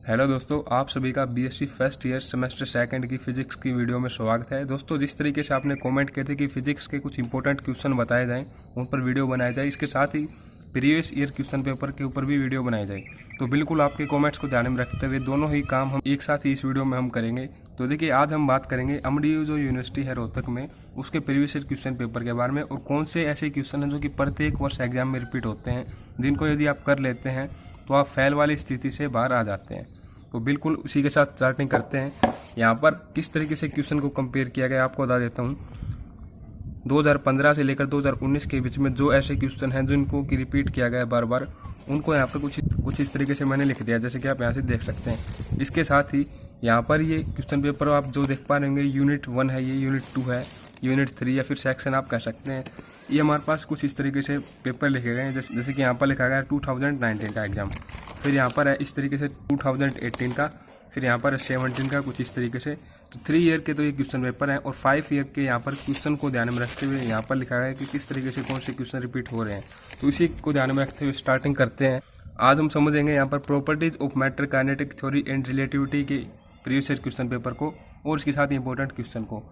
Hello दोस्तों, आप सभी का BSc first year semester second की फिजिक्स की वीडियो में स्वागत है। दोस्तों, जिस तरीके से आपने कमेंट किए थे कि फिजिक्स के कुछ इंपॉर्टेंट क्वेश्चन बताए जाएं, उन पर वीडियो बनाया जाए, इसके साथ ही प्रीवियस ईयर क्वेश्चन पेपर के ऊपर भी वीडियो बनाई जाए, तो बिल्कुल आपके कमेंट्स को ध्यान में रखते हुए दोनों ही काम हम एक साथ ही इस वीडियो में हम करेंगे। तो देखिए, आज हम बात करेंगे एमडीयू जो यूनिवर्सिटी है रोहतक में, उसके प्रीवियस ईयर क्वेश्चन पेपर के बारे में, और कौन से ऐसे क्वेश्चन हैं जो कि प्रत्येक वर्ष एग्जाम में रिपीट होते हैं, जिनको यदि आप कर लेते हैं तो आप फेल वाली स्थिति से बाहर आ जाते हैं। तो बिल्कुल उसी के साथ स्टार्टिंग करते हैं। यहाँ पर किस तरीके से क्वेश्चन को कंपेयर किया गया आपको बता देता हूँ। 2015 से लेकर 2019 के बीच में जो ऐसे क्वेश्चन हैं जिनको कि रिपीट किया गया है बार बार, उनको यहाँ पर कुछ इस तरीके से मैंने लिख दिया, जैसे कि आप यहाँ से देख सकते हैं। इसके साथ ही यहाँ पर ये क्वेश्चन पेपर आप जो देख पा रहे होंगे, यूनिट 1 है, ये यूनिट 2 है, यूनिट 3 या फिर सेक्शन आप कह सकते हैं। ये हमारे पास कुछ इस तरीके से पेपर लिखे गए हैं, जैसे कि यहाँ पर लिखा गया है 2019 का एग्जाम, फिर यहाँ पर है इस तरीके से 2018 का, फिर यहाँ पर 17 का, कुछ इस तरीके से। तो 3 ईयर के तो ये क्वेश्चन पेपर हैं, और 5 ईयर के यहाँ पर क्वेश्चन को ध्यान में रखते हुए यहाँ पर लिखा गया है कि किस तरीके से कौन से क्वेश्चन रिपीट हो रहे हैं। तो इसी को ध्यान में रखते हुए स्टार्टिंग करते हैं। आज हम समझेंगे यहाँ पर properties of matter, kinetic theory and relativity के प्रीवियस ईयर क्वेश्चन पेपर को, और इसके साथ इंपॉर्टेंट क्वेश्चन को।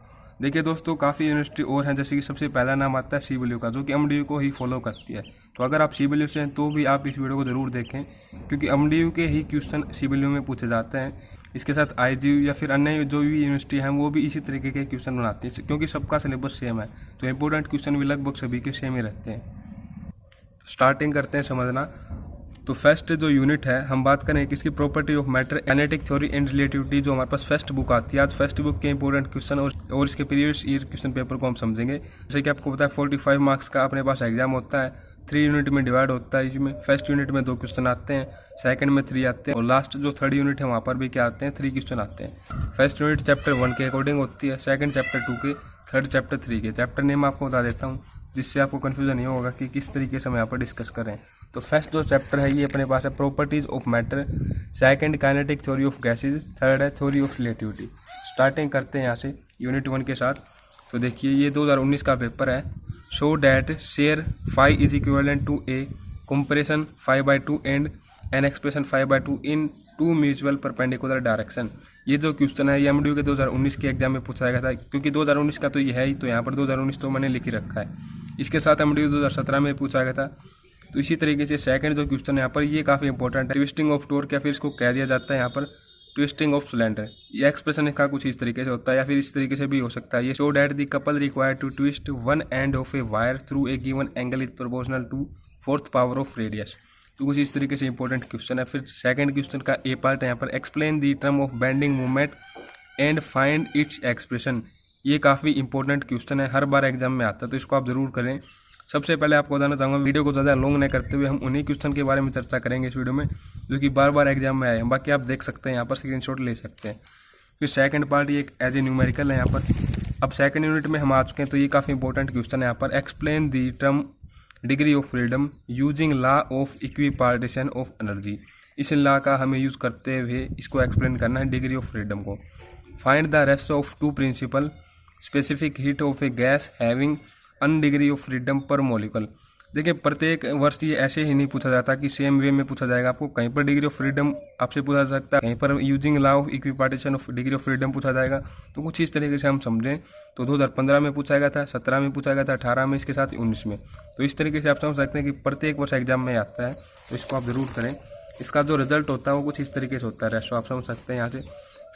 देखिए दोस्तों, काफ़ी यूनिवर्सिटी और हैं, जैसे कि सबसे पहला नाम आता है CWU का, जो कि एमडीयू को ही फॉलो करती है। तो अगर आप CWU से हैं तो भी आप इस वीडियो को ज़रूर देखें, क्योंकि एमडीयू के ही क्वेश्चन CWU में पूछे जाते हैं। इसके साथ IGU या फिर अन्य जो भी यूनिवर्सिटी हैं वो भी इसी तरीके के क्वेश्चन बनाती है, क्योंकि सबका सिलेबस सेम है, तो इंपॉर्टेंट क्वेश्चन भी लगभग सभी के सेम ही रहते हैं। स्टार्टिंग करते हैं समझना। तो फर्स्ट जो यूनिट है, हम बात करें कि इसकी property of matter, kinetic theory and relativity, जो हमारे पास फर्स्ट बुक आती है। आज फर्स्ट बुक के इंपॉर्टेंट क्वेश्चन और इसके प्रीवियस ईयर क्वेश्चन पेपर को हम समझेंगे। जैसे कि आपको पता है 45 मार्क्स का अपने पास एग्जाम होता है, 3 यूनिट में डिवाइड होता है। इसमें फर्स्ट यूनिट में 2 क्वेश्चन आते हैं, सेकंड में 3 आते हैं, और लास्ट जो थर्ड यूनिट है वहाँ पर भी क्या आते हैं, 3 क्वेश्चन आते हैं। फर्स्ट यूनिट चैप्टर 1 के अकॉर्डिंग होती है, सेकंड चैप्टर 2 के, थर्ड चैप्टर 3 के। चैप्टर नेम आपको बता देता हूँ, जिससे आपको कन्फ्यूजन नहीं होगा कि किस तरीके से हम यहाँ पर डिस्कस करें। तो फर्स्ट जो चैप्टर है ये अपने पास है properties of matter, second kinetic theory of gases, third है थ्योरी ऑफ रिलेटिविटी। स्टार्टिंग करते हैं यहाँ से यूनिट 1 के साथ। तो देखिए, ये 2019 का पेपर है। Show that share phi is equivalent to a comparison 5/2 and an expression 5/2 in 2 mutual perpendicular direction. ये जो क्वेश्चन है ये एमडीयू के 2019 के एग्जाम में पूछा गया था, क्योंकि 2019 का तो ये है ही, तो यहाँ पर 2019 तो मैंने लिख ही रखा है। इसके साथ एमडीयू 2017 में पूछा गया था। तो इसी तरीके से सेकंड जो क्वेश्चन है यहाँ पर, ये काफ़ी इंपॉर्टेंट है। ट्विस्टिंग ऑफ टॉर्क, या फिर इसको कह दिया जाता है यहाँ पर ट्विस्टिंग ऑफ सिलेंडर। ये एक्सप्रेशन इसका कुछ इस तरीके से होता है, या फिर इस तरीके से भी हो सकता है। ये show that the couple required to twist one end of a wire through a given angle is proportional to 4th power of radius. तो कुछ इस तरीके से इंपॉर्टेंट क्वेश्चन है। फिर सेकंड क्वेश्चन का ए पार्ट है यहाँ पर, explain the term of bending movement and find its expression. ये काफ़ी इंपॉर्टेंट क्वेश्चन है, हर बार एग्जाम में आता है, तो इसको आप जरूर करें। सबसे पहले आपको बताना चाहूँगा, वीडियो को ज़्यादा लॉन्ग नहीं करते हुए हम उन्हीं क्वेश्चन के बारे में चर्चा करेंगे इस वीडियो में, जो कि बार बार एग्जाम में आए हैं। बाकी आप देख सकते हैं यहाँ पर, स्क्रीनशॉट ले सकते हैं। फिर सेकंड पार्ट ये एक एज ए न्यूमेरिकल है यहाँ पर। अब सेकंड यूनिट में हम आ चुके हैं, तो ये काफ़ी इंपॉर्टेंट क्वेश्चन है यहाँ पर। Explain the term degree of freedom using law of equipartition of energy. इस लॉ का हमें यूज़ करते हुए इसको एक्सप्लेन करना है, डिग्री ऑफ फ्रीडम को। Find the ratio of 2 principal specific heat of a gas having n degree of freedom per molecule. देखिए, प्रत्येक वर्ष ये ऐसे ही नहीं पूछा जाता कि सेम वे में पूछा जाएगा। आपको कहीं पर डिग्री ऑफ फ्रीडम आपसे पूछा जा सकता है, कहीं पर using law of equipartition of degree of freedom पूछा जाएगा। तो कुछ इस तरीके से हम समझें, तो 2015 में पूछा गया था, 17 में पूछा गया था, 18 में, इसके साथ 19 में। तो इस तरीके से आप समझ सकते हैं कि प्रत्येक वर्ष एग्जाम में आता है, तो इसको आप जरूर करें। इसका जो रिजल्ट होता है वो कुछ इस तरीके से होता है, रेशो आप समझ सकते हैं यहाँ से।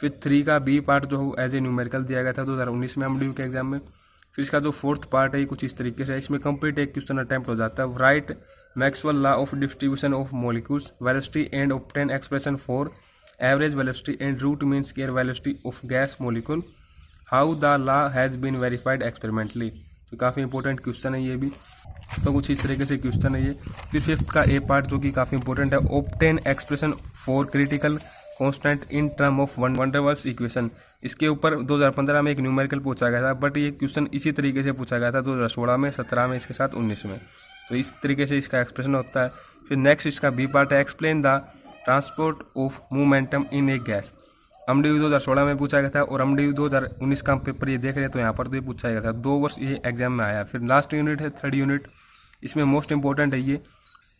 फिर 3 का बी पार्ट जो एज ए न्यूमेरिकल दिया गया था 2019 में एमडीयू के एग्जाम में। फिर इसका जो 4th पार्ट है ये कुछ इस तरीके से है। इसमें कंप्लीट एक क्वेश्चन अटेम्प्ट हो जाता है। Write Maxwell law of distribution of molecules velocity and obtain expression for average velocity and root mean square velocity of gas molecule, how the law has been verified experimentally. तो काफ़ी important question है ये भी, तो कुछ इस तरीके से क्वेश्चन है ये। फिर 5th का ए पार्ट जो कि काफ़ी इंपॉर्टेंट है, obtain expression for critical constant in term of van der Waals equation. इसके ऊपर 2015 में एक न्यूमेरिकल पूछा गया था, बट ये क्वेश्चन इसी तरीके से पूछा गया था 2016 में, 17 में, इसके साथ 19 में। तो इस तरीके से इसका एक्सप्रेशन होता है। फिर नेक्स्ट इसका बी पार्ट है, explain the transport of momentum in A gas. MDU 2016 में पूछा गया था, और एमडीयू 2019 का पेपर ये देख रहे हैं, तो यहाँ पर तो ये पूछा गया था, 2 वर्ष ये एग्जाम में आया। फिर लास्ट यूनिट है थर्ड यूनिट, इसमें मोस्ट इंपॉर्टेंट है ये,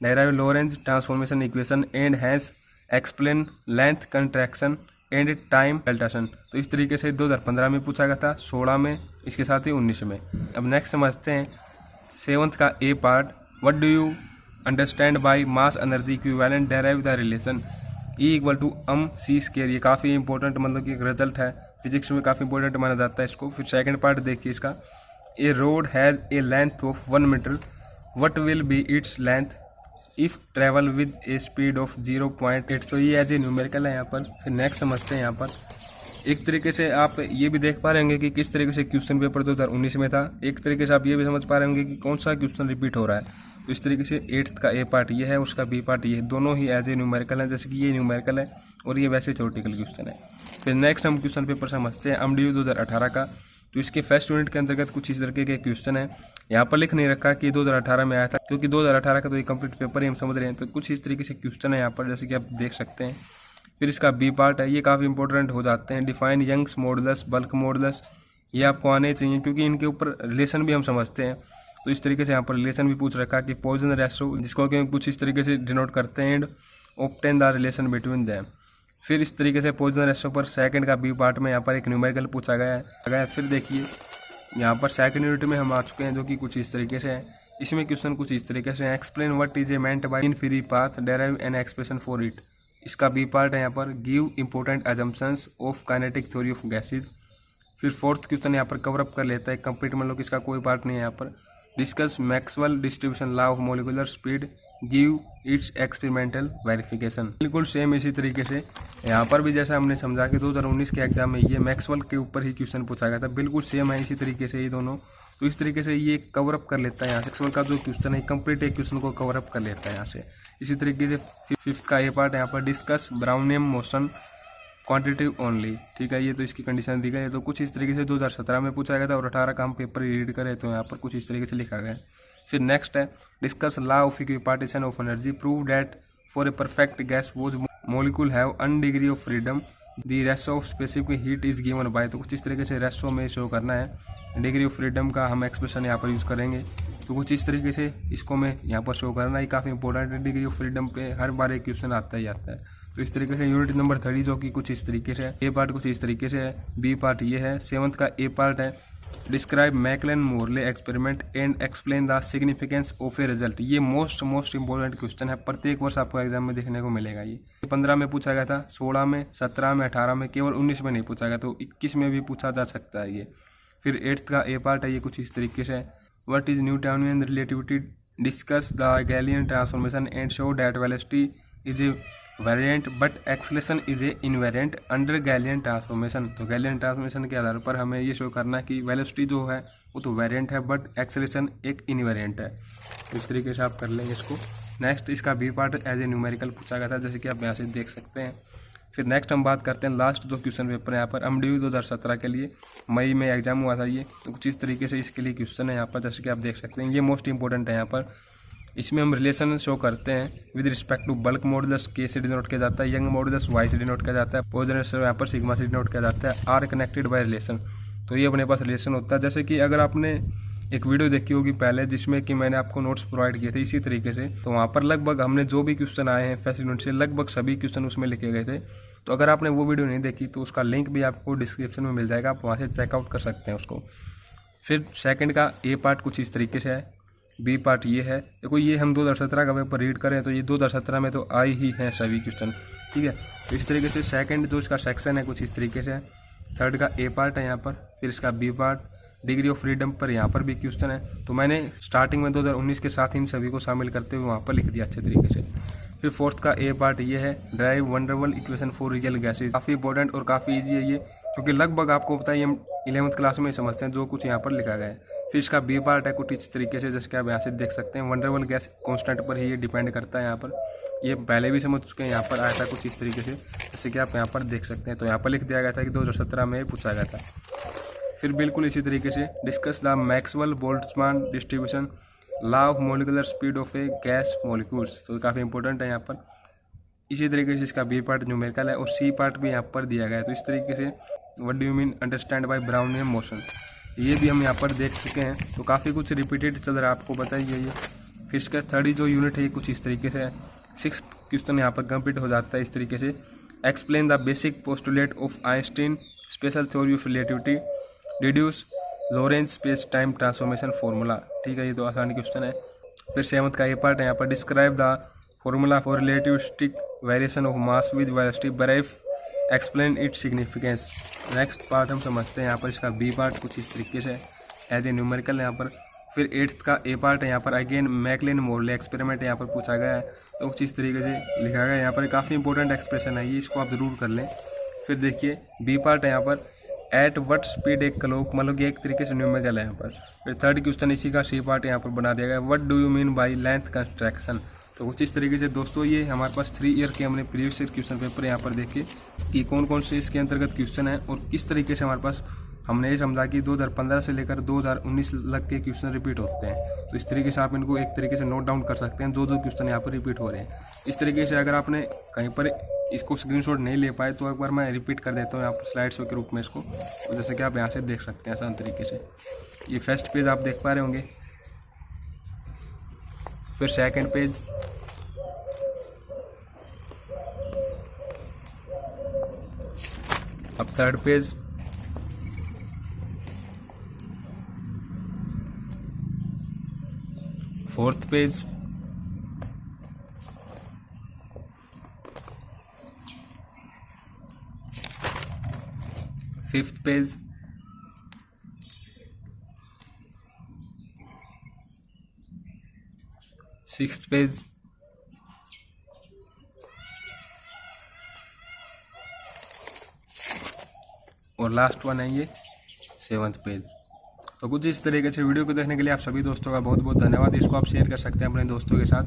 derive Lorentz transformation equation and hence explain length contraction and time dilation. तो इस तरीके से 2015 में पूछा गया था, 16 में, इसके साथ ही 19 में। अब नेक्स्ट समझते हैं 7th का A part, what do you understand by mass energy equivalent, derive the relation E equal to c²। ये काफ़ी इंपॉर्टेंट मतलब कि एक रिजल्ट है, फिजिक्स में काफ़ी इंपॉर्टेंट माना जाता है इसको। फिर सेकंड पार्ट देखिए इसका, a road has a length of 1 metre, what will be its length if travel with a speed of 0.8। तो ये एज ए न्यूमेरिकल है यहाँ पर। फिर नेक्स्ट समझते हैं यहाँ पर, एक तरीके से आप ये भी देख पा रहे होंगे कि किस तरीके से क्वेश्चन पेपर 2019 में था। एक तरीके से आप ये भी समझ पा रहे होंगे कि कौन सा क्वेश्चन रिपीट हो रहा है। तो इस तरीके से 8th का ए पार्ट ये है, उसका बी पार्ट ये है, दोनों ही एज ए न्यूमेरिकल है। जैसे कि ये न्यूमेरिकल है और ये वैसे थ्योरेटिकल क्वेश्चन है। फिर नेक्स्ट हम क्वेश्चन पेपर समझते हैं एमडीयू 2018 का। तो इसके फर्स्ट यूनिट के अंतर्गत कुछ इस तरीके के क्वेश्चन है। यहाँ पर लिख नहीं रखा कि 2018 में आया था, क्योंकि 2018 का तो ये कंप्लीट पेपर ही हम समझ रहे हैं। तो कुछ इस तरीके से क्वेश्चन है यहाँ पर, जैसे कि आप देख सकते हैं। फिर इसका बी पार्ट है, ये काफ़ी इंपॉर्टेंट हो जाते हैं। Define Young's modulus, bulk modulus, ये आपको आने चाहिए क्योंकि इनके ऊपर रिलेशन भी हम समझते हैं। तो इस तरीके से यहाँ पर रिलेशन भी पूछ रखा कि पॉइजन रेशो, जिसको कि कुछ इस तरीके से डिनोट करते हैं, and obtain the relation between them. फिर इस तरीके से पॉइजन रेशो पर सेकंड का बी पार्ट में यहाँ पर एक न्यूमेरिकल पूछा गया है। फिर देखिए यहाँ पर सेकंड यूनिट में हम आ चुके हैं, जो कि कुछ इस तरीके से है। इसमें क्वेश्चन कुछ इस तरीके से है, explain what is a meant by in free path, derive an expression for it. इसका बी पार्ट है यहाँ पर, give important assumptions of kinetic theory of gases. फिर फोर्थ क्वेश्चन यहाँ पर कवर अप कर लेता है कंप्लीट, मतलब कि इसका कोई पार्ट नहीं है यहाँ पर। Discuss Maxwell distribution law of molecular speed, give its experimental verification. बिल्कुल सेम इसी तरीके से यहाँ पर भी जैसा हमने समझा कि 2019 के एग्जाम में ये मैक्सवेल के ऊपर ही क्वेश्चन पूछा गया था, बिल्कुल सेम है इसी तरीके से ये दोनों। तो इस तरीके से ये कवर अप कर लेता है यहाँ से मैक्सवेल का जो क्वेश्चन है, कंप्लीट एक क्वेश्चन को कवर अप कर लेता है यहाँ से। इसी तरीके से 5th का ये पार्ट यहाँ पर, डिस्कस ब्राउनियम मोशन क्वांटिटिव ओनली। ठीक है, ये तो इसकी कंडीशन दी गई है। तो कुछ इस तरीके से 2017 में पूछा गया था और 18 का हम पेपर रीड करें तो यहाँ पर कुछ इस तरीके से लिखा गया है। फिर नेक्स्ट है, discuss law of equipartition of energy, prove that for a perfect gas whose molecule have 1 degree of freedom, the ratio of specific heat is given by. तो कुछ इस तरीके से रेशो में शो करना है, डिग्री ऑफ फ्रीडम का हम एक्सप्रेशन यहाँ पर यूज़ करेंगे। तो कुछ इस तरीके से इसको मैं यहाँ पर शो करना, ये काफ़ी इंपॉर्टेंट है। डिग्री ऑफ फ्रीडम पे हर बार एक क्वेश्चन आता ही आता है। तो इस तरीके से यूनिट नंबर 30 जो कि कुछ इस तरीके से है, ए पार्ट कुछ इस तरीके से है, बी पार्ट ये है। 7th का ए पार्ट है, describe Michelson Morley experiment and explain the significance of a result. ये मोस्ट इंपॉर्टेंट क्वेश्चन है, प्रत्येक वर्ष आपको एग्जाम में देखने को मिलेगा। ये 15 में पूछा गया था, 16 में, 17 में, 18 में, केवल 19 में नहीं पूछा गया, तो 21 में भी पूछा जा सकता है ये। फिर 8th का ए पार्ट है, ये कुछ इस तरीके से है, what is Newtonian relativity, discuss the galleon transformation and show that velocity is a variant but acceleration is a invariant under galleon transformation. तो गैलियन ट्रांसफॉर्मेशन के आधार पर हमें ये शो करना है कि वेलोसिटी जो है वो तो वेरिएंट है बट एक्सेलरेशन एक इनवेरिएंट है। तो इस तरीके से आप कर लेंगे इसको। नेक्स्ट इसका B part as a numerical पूछा गया था, जैसे कि आप यहाँ से देख सकते हैं। फिर नेक्स्ट हम बात करते हैं लास्ट जो क्वेश्चन पेपर है यहाँ पर, एमडीयू 2017 के लिए मई में एग्जाम हुआ था ये। तो कुछ इस तरीके से इसके लिए क्वेश्चन है यहाँ पर, जैसे कि आप देख सकते हैं। ये मोस्ट इंपॉर्टेंट है यहाँ पर। इसमें हम रिलेशन शो करते हैं with respect to bulk modulus, K से डिनोट किया जाता है, यंग मॉडुलस वाई से डिनोट किया जाता है, पॉइजन रेशो यहाँ पर सिग्मा से डिनोट किया जाता है, आर कनेक्टेड बाय रिलेशन। तो ये अपने पास रिलेशन होता है। जैसे कि अगर आपने एक वीडियो देखी होगी पहले जिसमें कि मैंने आपको नोट्स प्रोवाइड किए थे इसी तरीके से, तो वहाँ पर लगभग हमने जो भी क्वेश्चन आए हैं फर्स्ट यूनिट से लगभग सभी क्वेश्चन उसमें लिखे गए थे। तो अगर आपने वो वीडियो नहीं देखी तो उसका लिंक भी आपको डिस्क्रिप्शन में मिल जाएगा, आप वहाँ से चेकआउट कर सकते हैं उसको। फिर सेकंड का ए पार्ट कुछ इस तरीके से है, बी पार्ट ये है। देखो ये हम 2017 का पेपर रीड करें तो ये 2017 में तो आई ही हैं सभी क्वेश्चन, ठीक है। तो इस तरीके से सेकंड जो इसका सेक्शन है कुछ इस तरीके से है। थर्ड का ए पार्ट है यहाँ पर, फिर इसका B part degree of freedom पर यहाँ पर भी क्वेश्चन है। तो मैंने स्टार्टिंग में 2019 के साथ इन सभी को शामिल करते हुए वहाँ पर लिख दिया अच्छे तरीके से। फिर फोर्थ का ए पार्ट ये है, drive Van der Waals equation for real gases. काफ़ी इंपॉर्टेंट और काफ़ी ईजी है ये, क्योंकि लगभग आपको पता है हम 11th क्लास में समझते हैं जो कुछ यहाँ पर लिखा गया है। फिर इसका बी पार्ट है कुछ इस तरीके से, जैसे कि आप यहाँ से देख सकते हैं। वंडरवल गैस कांस्टेंट पर ही ये डिपेंड करता है यहाँ पर, ये पहले भी समझ चुके हैं। यहाँ पर आया था कुछ इस तरीके से, जैसे कि आप यहाँ पर देख सकते हैं। तो यहाँ पर लिख दिया गया था कि 2017 में पूछा गया था। फिर बिल्कुल इसी तरीके से discuss the Maxwell Boltzmann distribution law of molecular speed of a gas molecules. तो काफ़ी इंपॉर्टेंट है यहाँ पर। इसी तरीके से इसका बी पार्ट न्यूमेरिकल है और सी पार्ट भी यहाँ पर दिया गया है। तो इस तरीके से what do you mean understand by Brownian motion, ये भी हम यहाँ पर देख चुके हैं। तो काफ़ी कुछ रिपीटेड चल रहा है, आपको बताइए ये। फिर इसका थर्ड जो यूनिट है ये कुछ इस तरीके से है। 6th क्वेश्चन यहाँ पर कंप्लीट हो जाता है इस तरीके से। Explain the basic postulate of Einstein special theory of relativity, deduce Lorentz space time transformation formula. ठीक है, ये तो आसान क्वेश्चन है। फिर 7th का ये पार्ट है, यहाँ पर describe the formula for relativistic variation of mass with velocity, brief explain its significance. Next part हम समझते हैं यहाँ पर इसका बी पार्ट कुछ इस तरीके से एज ए न्यूमेरिकल यहाँ पर। फिर 8th का ए पार्ट है, यहाँ पर अगेन मैकलेन मोरले एक्सपेरिमेंट यहाँ पर पूछा गया है, तो कुछ इस तरीके से लिखा गया है। यहाँ पर काफ़ी इंपॉर्टेंट एक्सप्रेशन है ये, इसको आप जरूर कर लें। फिर देखिए बी पार्ट है यहाँ पर, एट वट स्पीड एक क्लॉक, मतलब कि एक तरीके से न्यूमेरिकल है यहाँ पर। फिर 3rd क्वेश्चन इसी का सी पार्ट यहाँ पर बना दिया गया, what do you mean by length construction. तो कुछ इस तरीके से दोस्तों ये हमारे पास 3 ईयर के हमने प्रीवियस ईयर क्वेश्चन पेपर यहाँ पर देखे कि कौन कौन से इसके अंतर्गत क्वेश्चन है और किस तरीके से हमारे पास हमने ये समझा कि 2015 से लेकर 2019 तक के क्वेश्चन रिपीट होते हैं। तो इस तरीके से आप इनको एक तरीके से नोट डाउन कर सकते हैं, जो क्वेश्चन यहाँ पर रिपीट हो रहे हैं। इस तरीके से अगर आपने कहीं पर इसको स्क्रीनशॉट नहीं ले पाए तो एक बार मैं रिपीट कर देता हूँ यहाँ पर स्लाइड शो के रूप में इसको, तो जैसे कि आप यहाँ से देख सकते हैं आसान तरीके से। ये फर्स्ट पेज आप देख पा रहे होंगे, फिर 2nd पेज, अब 3rd page, fourth page, fifth page, sixth page, और लास्ट वन है ये 7th पेज। तो कुछ इस तरीके से वीडियो को देखने के लिए आप सभी दोस्तों का बहुत बहुत धन्यवाद। इसको आप शेयर कर सकते हैं अपने दोस्तों के साथ।